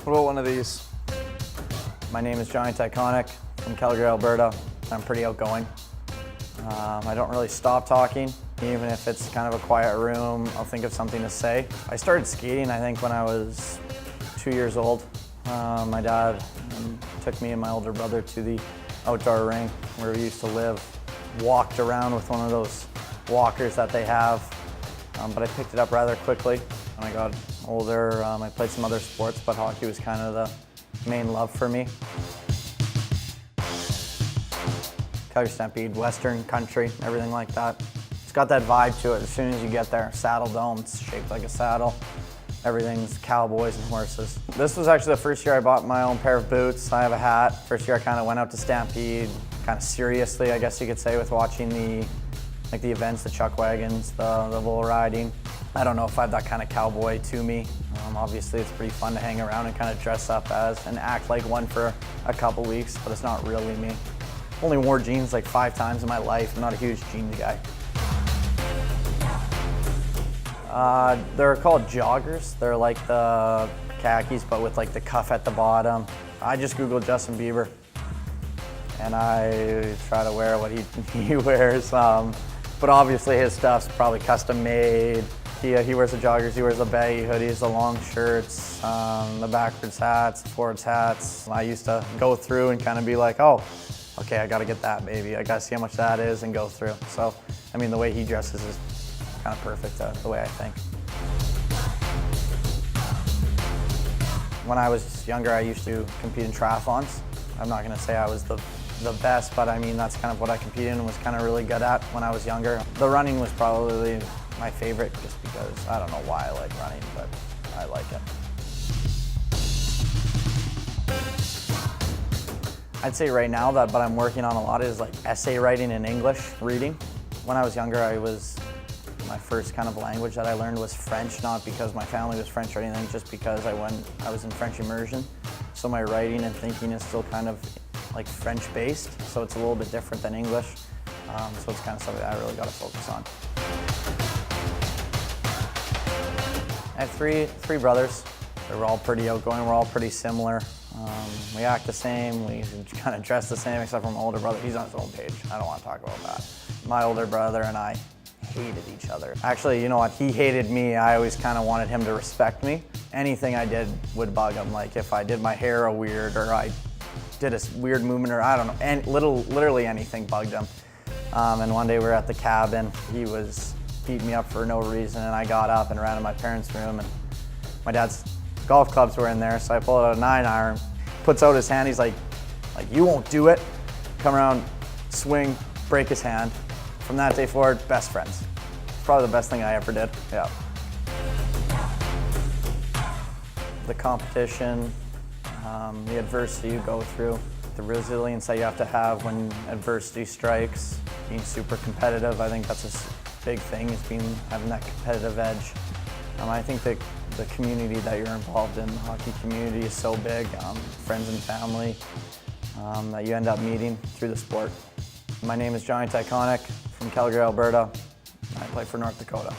What about one of these? My name is Jonny Tychonick from Calgary, Alberta. I'm pretty outgoing. I don't really stop talking. Even if it's kind of a quiet room, I'll think of something to say. I started skating, I think, when I was 2 years old. My dad took me and my older brother to the outdoor rink where we used to live. Walked around with one of those walkers that they have, but I picked it up rather quickly. When I got older, I played some other sports, but hockey was kind of the main love for me. Calgary Stampede, Western country, everything like that. It's got that vibe to it as soon as you get there. Saddle Dome, it's shaped like a saddle. Everything's cowboys and horses. This was actually the first year I bought my own pair of boots. I have a hat. First year I kind of went out to Stampede, kind of seriously, I guess you could say, with watching the events, the chuck wagons, the bull riding. I don't know if I have that kind of cowboy to me. Obviously it's pretty fun to hang around and kind of dress up as and act like one for a couple weeks, but it's not really me. Only wore jeans like 5 times in my life. I'm not a huge jeans guy. They're called joggers. They're like the khakis, but with like the cuff at the bottom. I just Googled Justin Bieber, and I try to wear what he wears. But obviously his stuff's probably custom made. He wears the joggers, he wears the baggy hoodies, the long shirts, the backwards hats, the forwards hats. I used to go through and kind of be like, oh, okay, I gotta get that baby. I gotta see how much that is and go through. So, I mean, the way he dresses is kind of perfect, the way I think. When I was younger, I used to compete in triathlons. I'm not gonna say I was the best, but I mean, that's kind of what I competed in and was kind of really good at when I was younger. The running was probably my favorite just because, I don't know why I like running, but I like it. I'd say right now that what I'm working on a lot is like essay writing in English, reading. When I was younger, my first kind of language that I learned was French, not because my family was French or anything, just because I was in French immersion. So my writing and thinking is still kind of like French-based, so it's a little bit different than English. So it's kind of something I really got to focus on. I have three brothers. They're all pretty outgoing, we're all pretty similar. We act the same, we kind of dress the same, except for my older brother. He's on his own page. I don't want to talk about that. My older brother and I hated each other. Actually, you know what? He hated me. I always kind of wanted him to respect me. Anything I did would bug him. Like if I did my hair weird or I did a weird movement or I don't know, and literally anything bugged him. And one day we were at the cabin. He was beating me up for no reason, and I got up and ran to my parents' room, and my dad's golf clubs were in there, so I pulled out a 9-iron, puts out his hand, he's like, you won't do it. Come around, swing, break his hand. From that day forward, best friends. It's probably the best thing I ever did, yeah. The competition, the adversity you go through, the resilience that you have to have when adversity strikes, being super competitive, I think that's a big thing, is having that competitive edge. I think that the community that you're involved in, the hockey community, is so big, friends and family that you end up meeting through the sport. My name is Jonny Tychonick from Calgary, Alberta. I play for North Dakota.